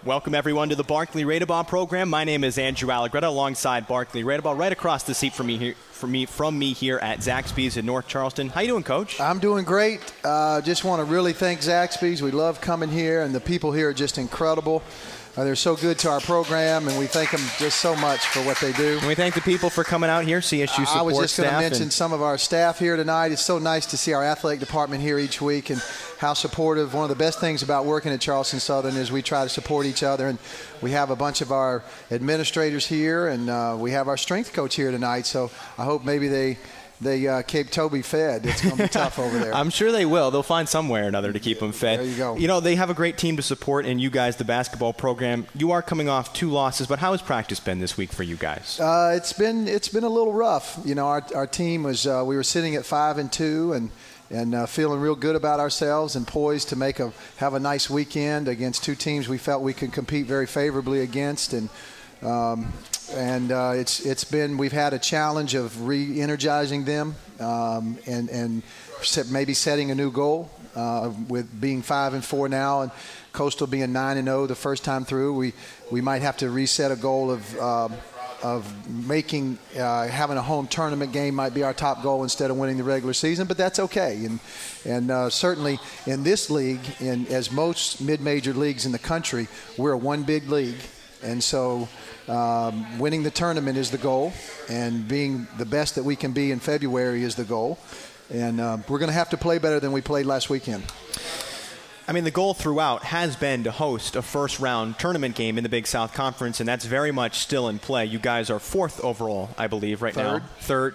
Welcome, everyone, to the Barclay Radebaugh program. My name is Andrew Allegretta, alongside Barclay Radebaugh, right across the seat from me here at Zaxby's in North Charleston. How you doing, Coach? I'm doing great. Just want to really thank Zaxby's. We love coming here, and the people here are just incredible. They're so good to our program, and we thank them just so much for what they do. And we thank the people for coming out here, CSU support staff. I was just going to mention some of our staff here tonight. It's so nice to see our athletic department here each week and how supportive. One of the best things about working at Charleston Southern is we try to support each other, and we have a bunch of our administrators here, and we have our strength coach here tonight. So I hope maybe they keep Toby fed. It's going to be tough over there. I'm sure they will. They'll find some way or another to keep him fed. There you go. You know, they have a great team to support, and you guys, the basketball program, you are coming off 2 losses, but how has practice been this week for you guys? It's been a little rough. You know, our team was we were sitting at 5-2 and feeling real good about ourselves and poised to have a nice weekend against 2 teams we felt we could compete very favorably against, we've had a challenge of re-energizing them and maybe setting a new goal with being 5-4 now, and Coastal being 9-0 the first time through. We might have to reset a goal of making having a home tournament game might be our top goal instead of winning the regular season, but that's okay. And certainly in this league, as most mid-major leagues in the country, we're a one big league, and so winning the tournament is the goal, and being the best that we can be in February is the goal. And we're going to have to play better than we played last weekend. I mean, the goal throughout has been to host a first-round tournament game in the Big South Conference, and that's very much still in play. You guys are 4th overall, I believe, right now.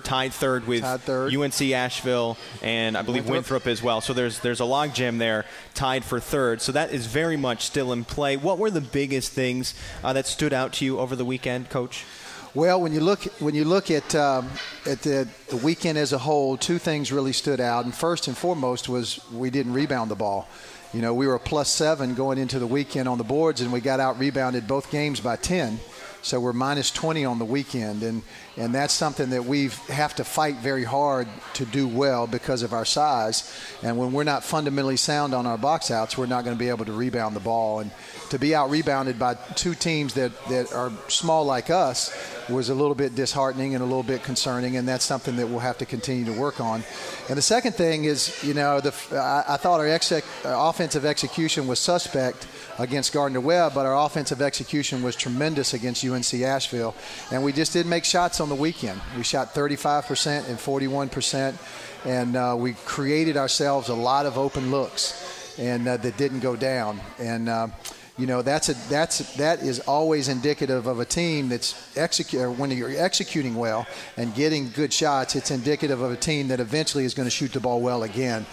Tied third with UNC Asheville and I believe Winthrop as well. So there's a logjam there, tied for 3rd. So that is very much still in play. What were the biggest things that stood out to you over the weekend, Coach? Well, when you look at the weekend as a whole, 2 things really stood out. And first and foremost was we didn't rebound the ball. You know, we were a +7 going into the weekend on the boards, and we got out-rebounded both games by 10. So we're -20 on the weekend, and that's something that we have to fight very hard to do well because of our size. And when we're not fundamentally sound on our box outs, we're not going to be able to rebound the ball. And to be out-rebounded by 2 teams that are small like us was a little bit disheartening and a little bit concerning, and that's something that we'll have to continue to work on. And the second thing is, you know, I thought our offensive execution was suspect against Gardner-Webb, but our offensive execution was tremendous against UNC Asheville, and we just didn't make shots on the weekend. We shot 35% and 41%, and we created ourselves a lot of open looks, and that didn't go down. And you know, that is always indicative of a team that's when you're executing well and getting good shots, it's indicative of a team that eventually is going to shoot the ball well again.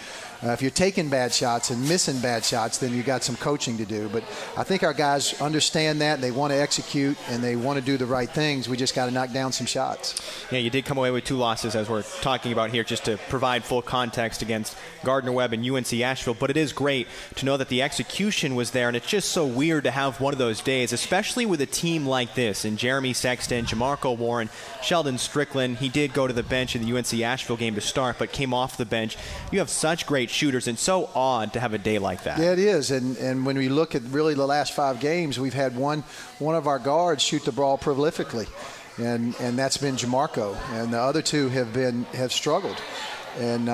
If you're taking bad shots and missing bad shots, then you've got some coaching to do. But I think our guys understand that. They want to execute, and they want to do the right things. We just got to knock down some shots. Yeah, you did come away with 2 losses, as we're talking about here, just to provide full context against Gardner-Webb and UNC Asheville. But it is great to know that the execution was there, and it's just so weird to have one of those days, especially with a team like this. And Jeremy Sexton, Jamarco Warren, Sheldon Strickland, he did go to the bench in the UNC Asheville game to start, but came off the bench. You have such great shooters, and so odd to have a day like that. Yeah, it is. And when we look at really the last 5 games, we've had one of our guards shoot the ball prolifically, and that's been Jamarco, and the other 2 have struggled. And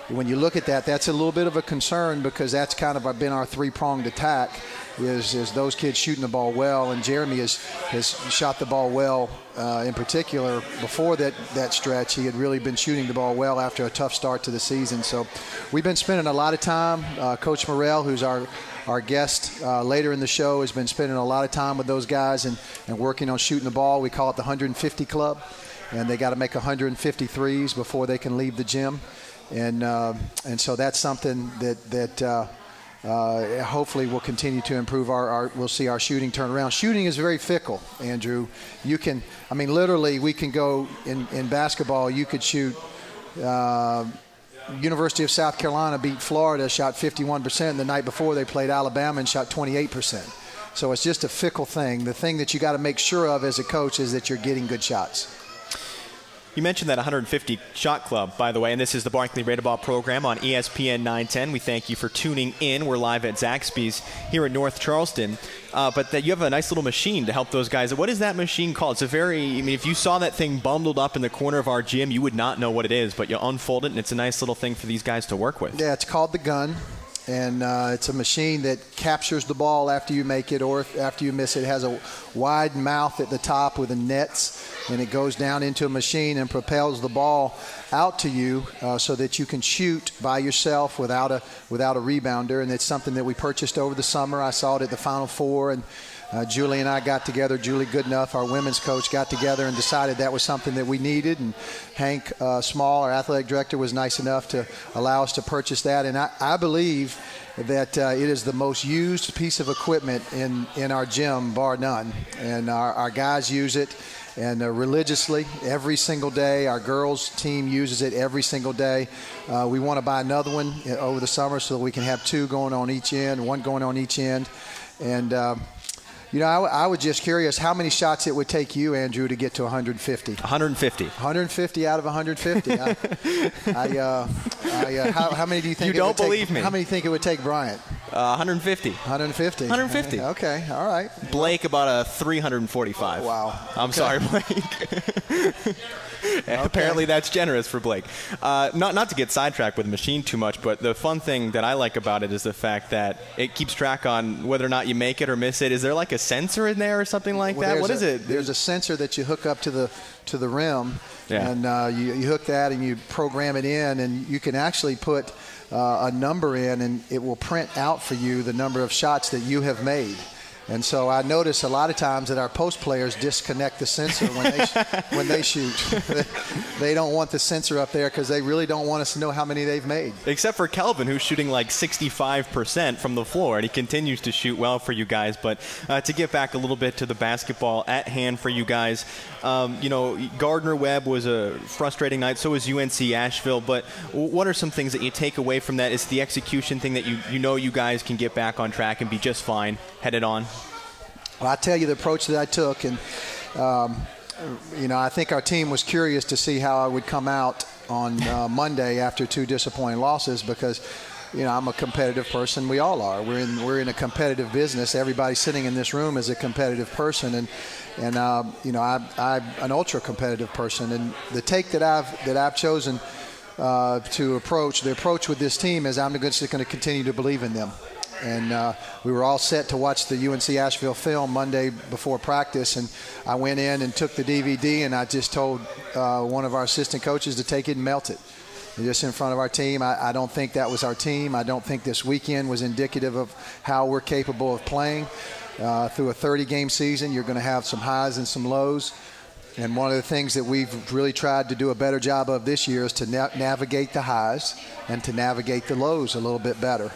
when you look at that, that's a little bit of a concern, because that's kind of been our 3-pronged attack. Is those kids shooting the ball well, and Jeremy has shot the ball well. In particular, before that stretch, he had really been shooting the ball well after a tough start to the season. So we've been spending a lot of time. Coach Ferrell, who's our guest later in the show, has been spending a lot of time with those guys and working on shooting the ball. We call it the 150 Club, and they got to make 150 threes before they can leave the gym. And so that's something that hopefully we'll continue to improve we'll see our shooting turn around. Shooting is very fickle, Andrew. Literally we can go in basketball, you could shoot University of South Carolina beat Florida, shot 51%, and the night before they played Alabama and shot 28%. So it's just a fickle thing. The thing that you got to make sure of as a coach is that you're getting good shots. You mentioned that 150 shot club, by the way, and this is the Barclay Radebaugh program on ESPN 910. We thank you for tuning in. We're live at Zaxby's here in North Charleston. But that you have a nice little machine to help those guys. What is that machine called? It's if you saw that thing bundled up in the corner of our gym, you would not know what it is, but you unfold it, and it's a nice little thing for these guys to work with. Yeah, it's called the gun. And it's a machine that captures the ball after you make it or after you miss it. It has a wide mouth at the top with the nets, and it goes down into a machine and propels the ball out to you so that you can shoot by yourself without a rebounder. And it's something that we purchased over the summer. I saw it at the Final Four, and Julie and I got together. Julie Goodenough, our women's coach, got together and decided that was something that we needed. And Hank Small, our athletic director, was nice enough to allow us to purchase that. And I believe that it is the most used piece of equipment in our gym, bar none. And our guys use it and religiously every single day. Our girls team uses it every single day. We want to buy another one over the summer so that we can have two going on each end, one going on each end. And I was just curious how many shots it would take you, Andrew, to get to 150. 150. 150 out of 150. How many do you think you don't believe me? How many do you think it would take Bryant? 150. 150. 150. Okay, all right. Blake about a 345. Wow. I'm sorry, Blake. Apparently that's generous for Blake. Not to get sidetracked with the machine too much, but the fun thing that I like about it is the fact that it keeps track on whether or not you make it or miss it. Is there like a sensor in there or something like that? What is it? There's a sensor that you hook up to the rim, and you hook that and you program it in, and you can actually put a number in, and it will print out for you the number of shots that you have made. And so I notice a lot of times that our post players disconnect the sensor when they shoot. They don't want the sensor up there because they really don't want us to know how many they've made. Except for Kelvin, who's shooting like 65% from the floor, and he continues to shoot well for you guys. But to get back a little bit to the basketball at hand for you guys, Gardner Webb was a frustrating night. So was UNC Asheville. But what are some things that you take away from that? Is the execution thing that you guys can get back on track and be just fine headed on? Well, I tell you the approach that I took, and I think our team was curious to see how I would come out on Monday after two disappointing losses because, I'm a competitive person. We all are. We're in a competitive business. Everybody sitting in this room is a competitive person, and I'm an ultra competitive person. And the take that I've chosen to approach with this team is I'm just going to continue to believe in them. And we were all set to watch the UNC Asheville film Monday before practice, and I went in and took the DVD, and I just told one of our assistant coaches to take it and melt it. Just in front of our team. I don't think that was our team. I don't think this weekend was indicative of how we're capable of playing. Through a 30-game season, you're going to have some highs and some lows. And one of the things that we've really tried to do a better job of this year is to navigate the highs and to navigate the lows a little bit better.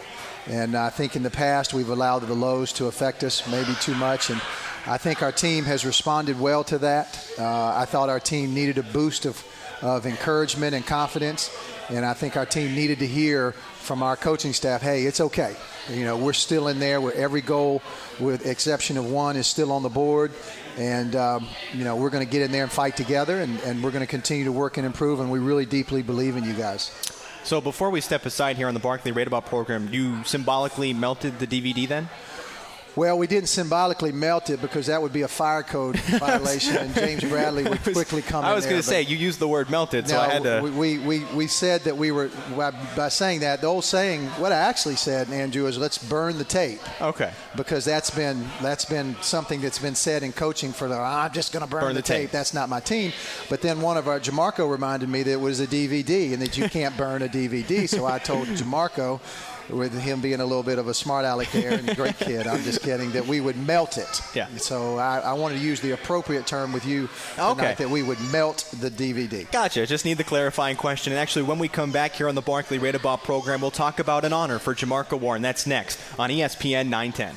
And I think in the past we've allowed the lows to affect us maybe too much. And I think our team has responded well to that. I thought our team needed a boost of encouragement and confidence. And I think our team needed to hear from our coaching staff, hey, it's okay. We're still in there where every goal, with exception of one, is still on the board. And, we're going to get in there and fight together. And we're going to continue to work and improve. And we really deeply believe in you guys. So before we step aside here on the Barclay Radebaugh program, you symbolically melted the DVD then? Well, we didn't symbolically melt it because that would be a fire code violation, and James Bradley would quickly come in. I was going to say, you used the word melted, so I had to. We said that we were, by saying that, the old saying, what I actually said, Andrew, is let's burn the tape. Okay. Because that's been something that's been said in coaching for I'm just going to burn the tape. That's not my team. But then one of our, Jamarco reminded me that it was a DVD and that you can't burn a DVD. So I told Jamarco, with him being a little bit of a smart aleck there and a great kid, I'm just kidding, that we would melt it. Yeah. So I wanted to use the appropriate term with you tonight, that we would melt the DVD. Gotcha. Just need the clarifying question. And actually, when we come back here on the Barclay Radebaugh program, we'll talk about an honor for Jamarco Warren. That's next on ESPN 910.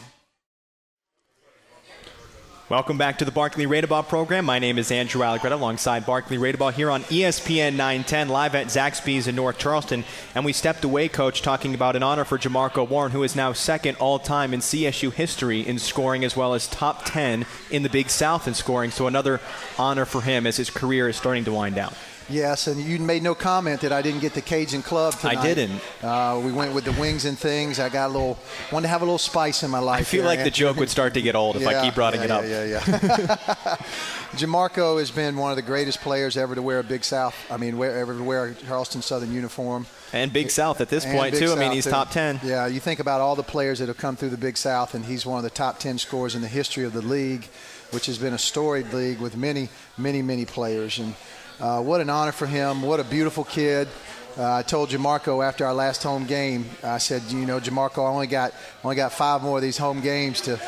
Welcome back to the Barclay Radebaugh program. My name is Andrew Allegretta alongside Barclay Radebaugh here on ESPN 910 live at Zaxby's in North Charleston. And we stepped away, Coach, talking about an honor for Jamarco Warren, who is now second all-time in CSU history in scoring, as well as top 10 in the Big South in scoring. So another honor for him as his career is starting to wind down. Yes, and you made no comment that I didn't get the Cajun Club tonight. I didn't. We went with the wings and things. I wanted to have a little spice in my life. I feel like the joke would start to get old if I keep bringing it up. Yeah. Jamarco has been one of the greatest players ever to wear a Big South. Ever to wear a Charleston Southern uniform. And Big South at this point, too. He's top 10. Yeah, you think about all the players that have come through the Big South, and he's one of the top 10 scorers in the history of the league, which has been a storied league with many, many, many players. And what an honor for him. What a beautiful kid. I told Jamarco after our last home game, I said, Jamarco, I only got 5 more of these home games to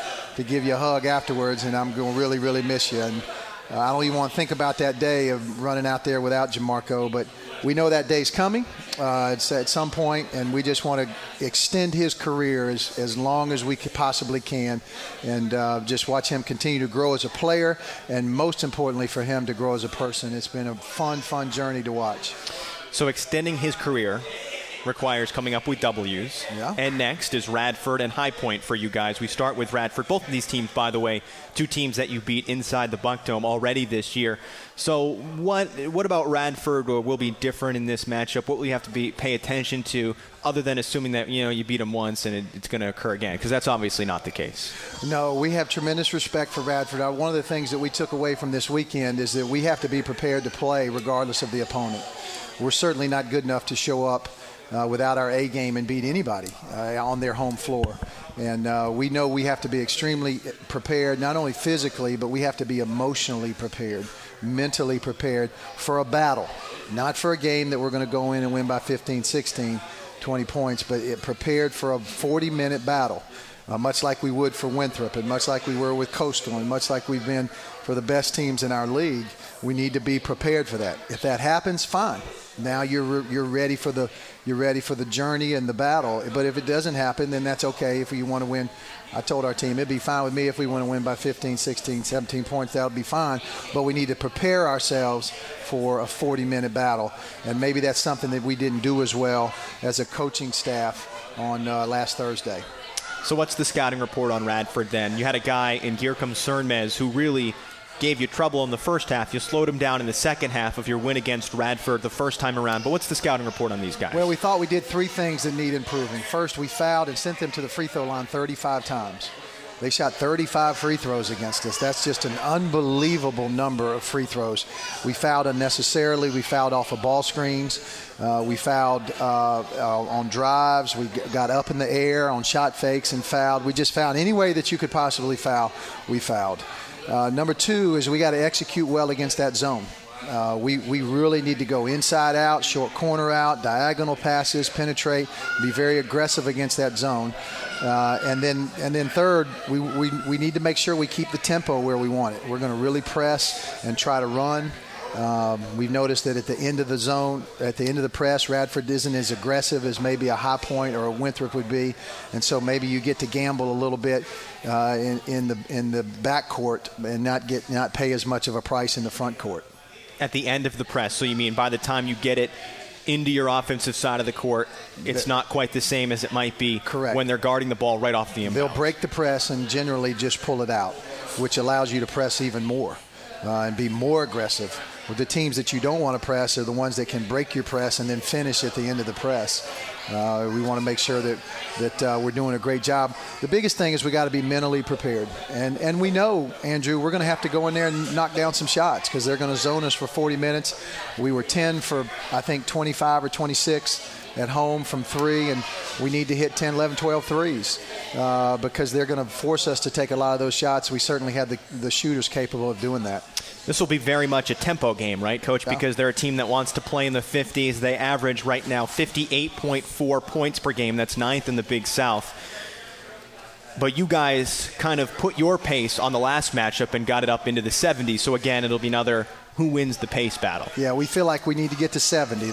give you a hug afterwards, and I'm going to really, really miss you. And I don't even want to think about that day of running out there without Jamarco, but we know that day's coming. It's at some point, and we just want to extend his career as long as we possibly can, and just watch him continue to grow as a player, and most importantly for him to grow as a person. It's been a fun journey to watch. So extending his career requires coming up with W's. Yeah. And next is Radford and High Point for you guys. We start with Radford. Both of these teams, by the way, 2 teams that you beat inside the Buck Dome already this year. So what about Radford will be different in this matchup? What will you have to pay attention to, other than assuming that you beat them once and it's going to occur again? Because that's obviously not the case. No, we have tremendous respect for Radford. One of the things that we took away from this weekend is that we have to be prepared to play regardless of the opponent. We're certainly not good enough to show up without our A game and beat anybody on their home floor. And we know we have to be extremely prepared, not only physically, but we have to be emotionally prepared, mentally prepared for a battle, not for a game that we're going to go in and win by 15, 16, 20 points, but prepared for a 40-minute battle, much like we would for Winthrop and much like we were with Coastal and much like we've been for the best teams in our league. We need to be prepared for that. If that happens, fine. Now you're ready for the journey and the battle. But if it doesn't happen, then that's okay. If you want to win, I told our team it'd be fine with me if we want to win by 15, 16, 17 points. That would be fine. But we need to prepare ourselves for a 40-minute battle, and maybe that's something that we didn't do as well as a coaching staff on last Thursday. So what's the scouting report on Radford then? You had a guy in Giercom Cernmez who really gave you trouble in the first half. You slowed him down in the second half of your win against Radford the first time around. But what's the scouting report on these guys? Well, we thought we did 3 things that need improving. First, we fouled and sent them to the free throw line 35 times. They shot 35 free throws against us. That's just an unbelievable number of free throws. We fouled unnecessarily. We fouled off of ball screens. We fouled on drives. We got up in the air on shot fakes and fouled. We just fouled any way that you could possibly foul, we fouled. Number 2 is we got to execute well against that zone. We really need to go inside out, short corner out, diagonal passes, penetrate, be very aggressive against that zone. And then third, we need to make sure we keep the tempo where we want it. We're going to really press and try to run. We've noticed that at the end of the zone, at the end of the press, Radford isn't as aggressive as maybe a High Point or a Winthrop would be, and so maybe you get to gamble a little bit in the backcourt and not pay as much of a price in the front court. At the end of the press, so you mean by the time you get it into your offensive side of the court, it's not quite the same as it might be correct when they're guarding the ball right off the inbound. They'll break the press and generally just pull it out, which allows you to press even more and be more aggressive. Well, the teams that you don't want to press are the ones that can break your press and then finish at the end of the press. We want to make sure that we're doing a great job. The biggest thing is we got to be mentally prepared. And we know, Andrew, we're going to have to go in there and knock down some shots because they're going to zone us for 40 minutes. We were 10 for, I think, 25 or 26 at home from 3, and we need to hit 10, 11, 12 threes because they're going to force us to take a lot of those shots. We certainly have the shooters capable of doing that. This will be very much a tempo game, right, Coach? Yeah. Because they're a team that wants to play in the 50s. They average right now 58.4 points per game. That's 9th in the Big South. But you guys kind of put your pace on the last matchup and got it up into the 70s. So, again, it'll be another who wins the pace battle. Yeah, we feel like we need to get to 70.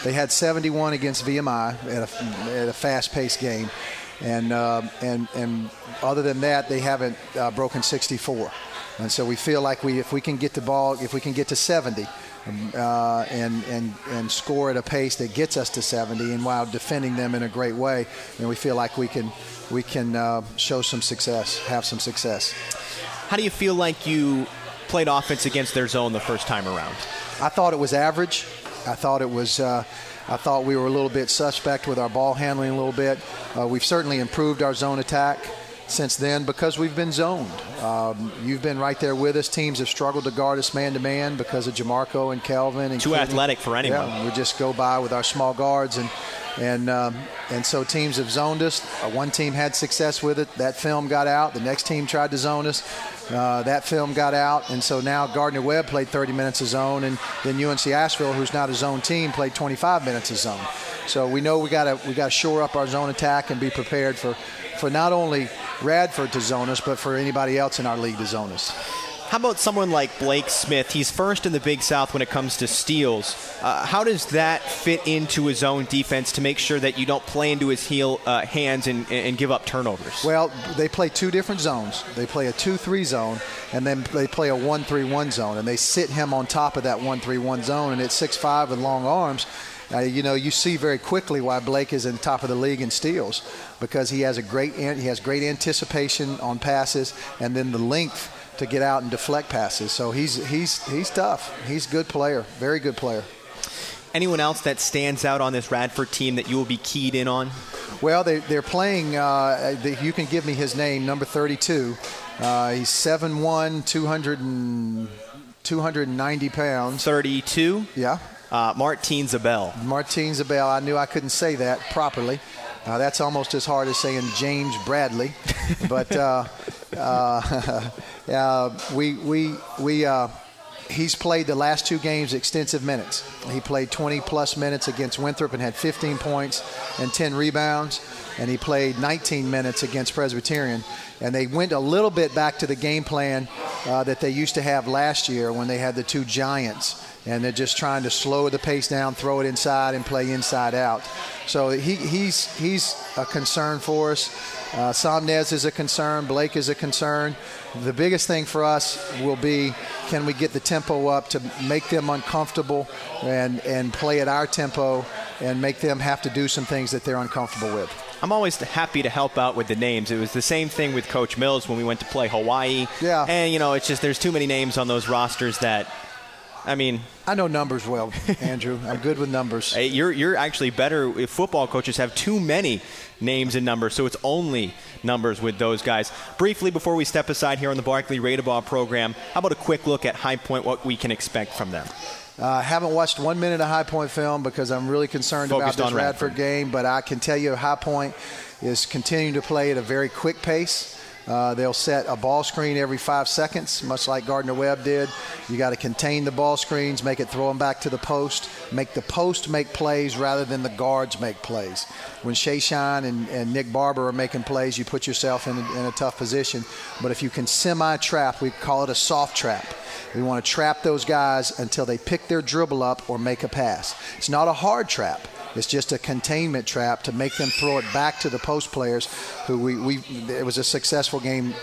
They had 71 against VMI at a fast-paced game. And other than that, they haven't broken 64. And so we feel like if we can get the ball, if we can get to 70 and score at a pace that gets us to 70, and while defending them in a great way, then we feel like we can show some success, have some success. How do you feel like you played offense against their zone the first time around? I thought it was average. I thought we were a little bit suspect with our ball handling a little bit. We've certainly improved our zone attack since then because we've been zoned. You've been right there with us. Teams have struggled to guard us man-to-man because of Jamarco and Kelvin. And too athletic for anyone. Yeah, we just go by with our small guards, and so teams have zoned us. One team had success with it. That film got out. The next team tried to zone us. That film got out, and so now Gardner-Webb played 30 minutes of zone, and then UNC Asheville, who's not a zone team, played 25 minutes of zone. So we know we got to shore up our zone attack and be prepared for not only Radford to zone us, but for anybody else in our league to zone us. How about someone like Blake Smith? He's first in the Big South when it comes to steals. How does that fit into his own defense to make sure that you don't play into his hands and give up turnovers? Well, they play two different zones. They play a 2-3 zone, and then they play a 1-3-1 zone, and they sit him on top of that 1-3-1 zone, and at 6'5" with long arms, you see very quickly why Blake is in the top of the league in steals, because he has great anticipation on passes, and then the length to get out and deflect passes. So he's tough. He's a good player, very good player. Anyone else that stands out on this Radford team that you will be keyed in on? Well, they're playing. You can give me his name, number 32. He's 7'1", 290 pounds. 32. Yeah. Martin Zabel. Martin Zabel. I knew I couldn't say that properly. That's almost as hard as saying James Bradley, but he's played the last two games extensive minutes. He played 20-plus minutes against Winthrop and had 15 points and 10 rebounds, and he played 19 minutes against Presbyterian. And they went a little bit back to the game plan that they used to have last year when they had the two giants, and they're just trying to slow the pace down, throw it inside, and play inside out. So he's a concern for us. Somnez is a concern. Blake is a concern. The biggest thing for us will be, can we get the tempo up to make them uncomfortable and play at our tempo and make them have to do some things that they're uncomfortable with. I'm always happy to help out with the names. It was the same thing with Coach Mills when we went to play Hawaii. Yeah. And, it's just there's too many names on those rosters that, I know numbers well, Andrew. I'm good with numbers. Hey, you're actually better if football coaches have too many names and numbers, so it's only numbers with those guys. Briefly, before we step aside here on the Barclay Radebaugh program, how about a quick look at High Point, what we can expect from them? I haven't watched 1 minute of High Point film because I'm really concerned about this Radford game, but I can tell you High Point is continuing to play at a very quick pace. They'll set a ball screen every 5 seconds, much like Gardner-Webb did. You got to contain the ball screens, make it throw them back to the post, make the post make plays rather than the guards make plays. When Shay Shine and Nick Barber are making plays, you put yourself in a tough position. But if you can semi-trap, we call it a soft trap. We want to trap those guys until they pick their dribble up or make a pass. It's not a hard trap. It's just a containment trap to make them throw it back to the post players who it was a successful game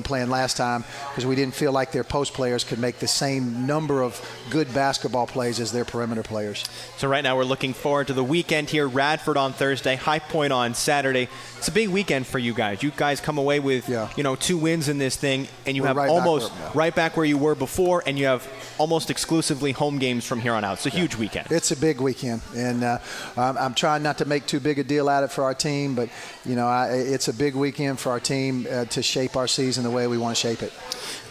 plan last time because we didn't feel like their post players could make the same number of good basketball plays as their perimeter players. So right now we're looking forward to the weekend here. Radford on Thursday, High Point on Saturday. It's a big weekend for you guys. You guys come away with 2 wins in this thing, and you have right back where you were before, and you have almost exclusively home games from here on out. It's a huge weekend. It's a big weekend, and I'm trying not to make too big a deal out of it for our team, but it's a big weekend for our team to shape our season the way we want to shape it.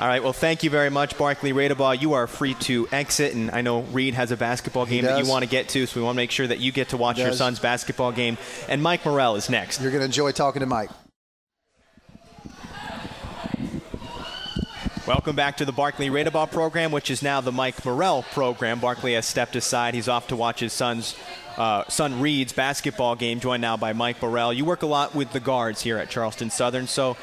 All right, well, thank you very much, Barclay Radebaugh. You are free to exit, and I know Reed has a basketball game that you want to get to, so we want to make sure that you get to watch your son's basketball game. And Mike Morrell is next. You're going to enjoy talking to Mike. Welcome back to the Barclay Radebaugh program, which is now the Mike Ferrell program. Barclay has stepped aside. He's off to watch his son Reed's basketball game, joined now by Mike Ferrell. You work a lot with the guards here at Charleston Southern. So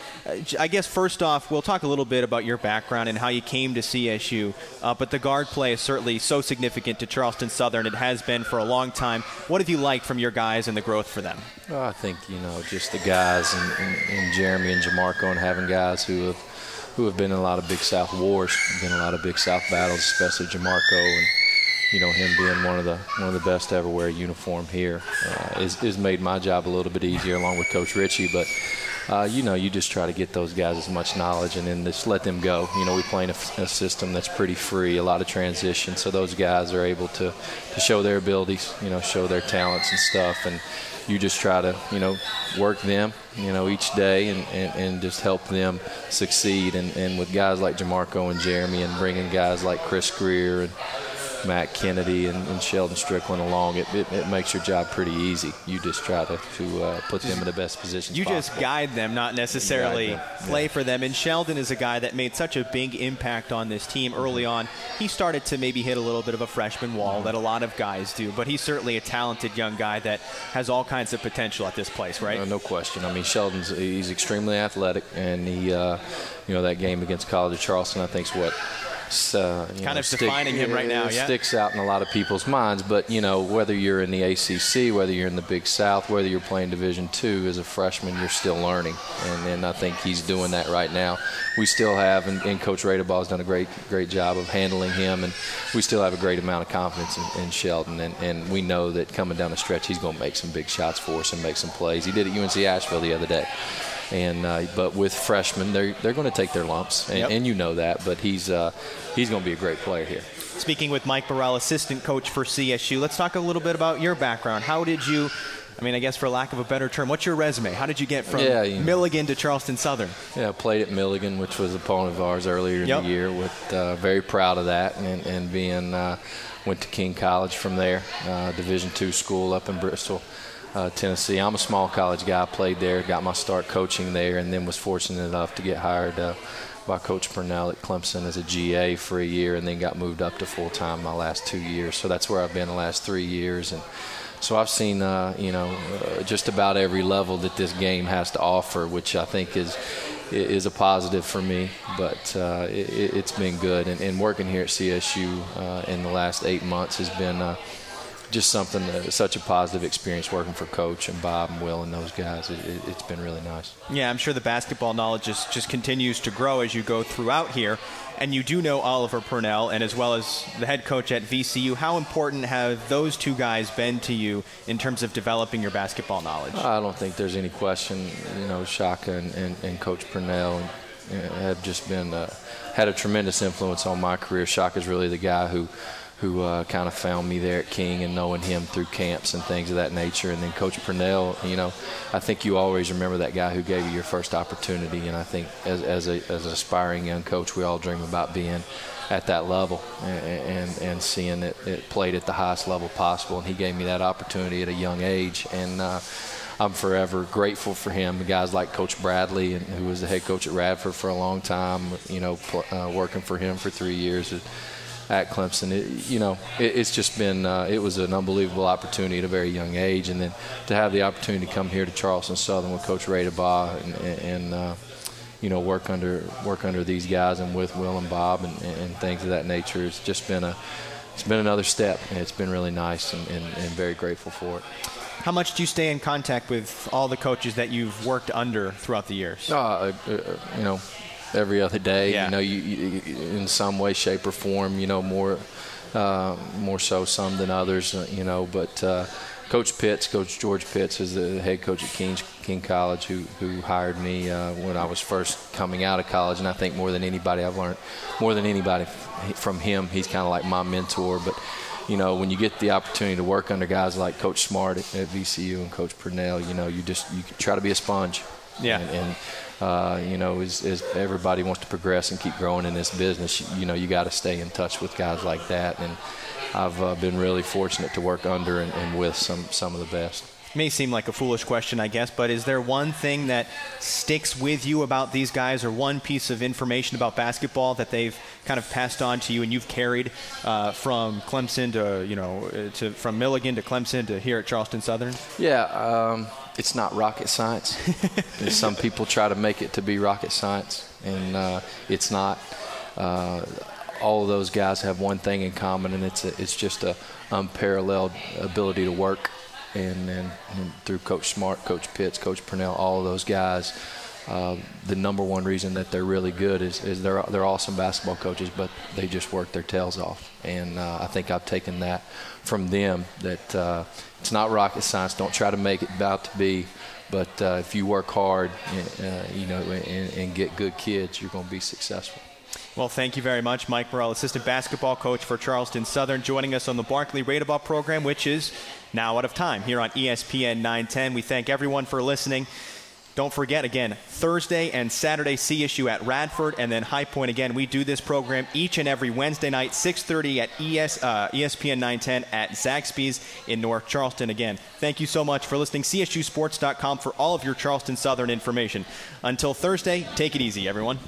I guess first off, we'll talk a little bit about your background and how you came to CSU. But the guard play is certainly so significant to Charleston Southern. It has been for a long time. What have you liked from your guys and the growth for them? Well, I think, just the guys and Jeremy and Jamarco, and having guys who have been in a lot of Big South wars, been in a lot of Big South battles, especially Jamarco, and him being one of the best to ever wear a uniform here has made my job a little bit easier, along with Coach Ritchie. But you just try to get those guys as much knowledge and then just let them go. We play in a system that's pretty free, a lot of transition, so those guys are able to show their abilities, show their talents and stuff, and you just try to work them each day and just help them succeed. And with guys like Jamarco and Jeremy, and bringing guys like Chris Greer and Matt Kennedy and Sheldon Strickland along, it makes your job pretty easy. You just try to put them in the best positions possible. Just guide them, not necessarily play for them. And Sheldon is a guy that made such a big impact on this team early on. He started to maybe hit a little bit of a freshman wall that a lot of guys do, but he's certainly a talented young guy that has all kinds of potential at this place, right? No question. I mean, he's extremely athletic, and he, that game against College of Charleston, I think, is what kind of defining him right now. Yeah, sticks out in a lot of people's minds. But whether you're in the ACC, whether you're in the Big South, whether you're playing Division II as a freshman, you're still learning, and I think he's doing that right now. We still have, and Coach Radebaugh has done a great job of handling him, and we still have a great amount of confidence in Sheldon, and we know that coming down the stretch, he's going to make some big shots for us and make some plays. He did at UNC Asheville the other day. But with freshmen, they're going to take their lumps, and you know that. But he's going to be a great player here. Speaking with Mike Ferrell, assistant coach for CSU, let's talk a little bit about your background. How did you, I guess for lack of a better term, what's your resume? How did you get from Milligan to Charleston Southern? Yeah, I played at Milligan, which was an opponent of ours earlier in the year. Very proud of that, and being went to King College from there, Division II school up in Bristol, Tennessee. I'm a small college guy. Played there, got my start coaching there, and then was fortunate enough to get hired by Coach Purnell at Clemson as a GA for a year, and then got moved up to full-time my last 2 years. So that's where I've been the last 3 years. And so I've seen, just about every level that this game has to offer, which I think is a positive for me. But it's been good. And working here at CSU in the last 8 months has been just something, such a positive experience working for Coach and Bob and Will and those guys. It's been really nice. Yeah, I'm sure the basketball knowledge just continues to grow as you go throughout here. And you do know Oliver Purnell, and as well as the head coach at VCU. How important have those two guys been to you in terms of developing your basketball knowledge? I don't think there's any question. Shaka and Coach Purnell have just been had a tremendous influence on my career. Shaka's really the guy who kind of found me there at King, and knowing him through camps and things of that nature. And then Coach Purnell, I think you always remember that guy who gave you your first opportunity. And I think as an aspiring young coach, we all dream about being at that level and seeing it played at the highest level possible. And he gave me that opportunity at a young age. And I'm forever grateful for him. The guys like Coach Bradley, who was the head coach at Radford for a long time, working for him for 3 years at Clemson. It's just been it was an unbelievable opportunity at a very young age, and then to have the opportunity to come here to Charleston Southern with Coach Radebaugh and work under these guys and with Will and Bob and things of that nature. It's just been another step, and it's been really nice and very grateful for it. How much do you stay in contact with all the coaches that you've worked under throughout the years? Every other day, yeah. You in some way, shape, or form, more so some than others, But Coach George Pitts, is the head coach at King College, who hired me when I was first coming out of college, and I think more than anybody, I've learned more than anybody from him. He's kind of like my mentor. But when you get the opportunity to work under guys like Coach Smart at VCU and Coach Purnell, you try to be a sponge. Yeah. And as everybody wants to progress and keep growing in this business, you got to stay in touch with guys like that. And I've been really fortunate to work under and with some of the best. May seem like a foolish question, I guess, but is there one thing that sticks with you about these guys, or one piece of information about basketball that they've kind of passed on to you and you've carried from Clemson to, from Milligan to Clemson to here at Charleston Southern? Yeah, it's not rocket science. Some people try to make it to be rocket science, and it's not. All of those guys have one thing in common, and it's just a unparalleled ability to work. And through Coach Smart, Coach Pitts, Coach Purnell, all of those guys, the number one reason that they're really good is they're awesome basketball coaches, but they just work their tails off. And I think I've taken that from them, that it's not rocket science. Don't try to make it about to be, but if you work hard, and get good kids, you're going to be successful. Well, thank you very much, Mike Ferrell, assistant basketball coach for Charleston Southern, joining us on the Barclay Radebaugh program, which is now out of time here on ESPN 910. We thank everyone for listening. Don't forget, again, Thursday and Saturday, CSU at Radford, and then High Point again. We do this program each and every Wednesday night, 6:30 at ESPN 910 at Zaxby's in North Charleston. Again, thank you so much for listening. CSUsports.com for all of your Charleston Southern information. Until Thursday, take it easy, everyone.